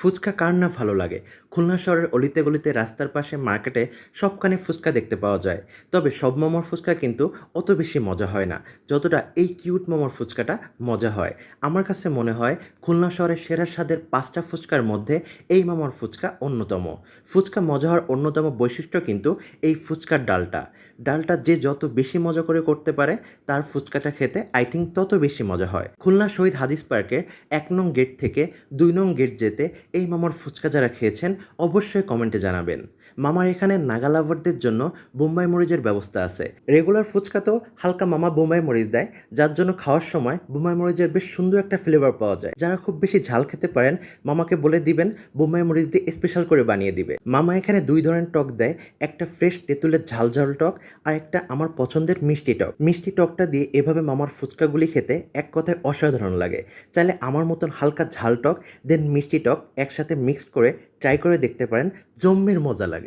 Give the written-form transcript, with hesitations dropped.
ফুচকা কার না ভালো লাগে? খুলনা শহরের অলিতে গলিতে, রাস্তার পাশে, মার্কেটে সবখানে ফুচকা দেখতে পাওয়া যায়। তবে সব মোমোর ফুচকা কিন্তু অত বেশি মজা হয় না, যতটা এই কিউট মোমোর ফুচকাটা মজা হয়। আমার কাছে মনে হয় খুলনা শহরের সেরা স্বাদের ৫টা ফুচকার মধ্যে এই মোমোর ফুচকা অন্যতম। ফুচকা মজা হওয়ার অন্যতম বৈশিষ্ট্য কিন্তু এই ফুচকার ডালটা। ডালটা যে যত বেশি মজা করে করতে পারে, তার ফুচকাটা খেতে আই থিংক তত বেশি মজা হয়। খুলনা শহীদ হাদিস পার্কের ১ নং গেট থেকে ২ নং গেট যেতে এই মামার ফুচকা যারা খেয়েছেন অবশ্যই কমেন্টে জানাবেন। মামার এখানে নাগা লাভারদের জন্য বোম্বাই মরিচের ব্যবস্থা আছে। রেগুলার ফুচকাতেও হালকা মামা বোম্বাই মরিচ দেয়, যার জন্য খাওয়ার সময় বোম্বাই মরিচের বেশ সুন্দর একটা ফ্লেভার পাওয়া যায়। যারা খুব বেশি ঝাল খেতে পারেন, মামাকে বলে দিবেন বোম্বাই মরিচ দিয়ে স্পেশাল করে বানিয়ে দিবে। মামা এখানে ২ ধরনের টক দেয়, একটা ফ্রেশ তেঁতুলের ঝাল ঝাল টক, আর একটা আমার পছন্দের মিষ্টি টক। মিষ্টি টকটা দিয়ে এভাবে মামার ফুচকাগুলি খেতে এক কথায় অসাধারণ লাগে। চাইলে আমার মতন হালকা ঝাল টক দেন মিষ্টি টক একসাথে মিক্সড করে ট্রাই করে দেখতে পারেন, জম্মের মজা লাগে।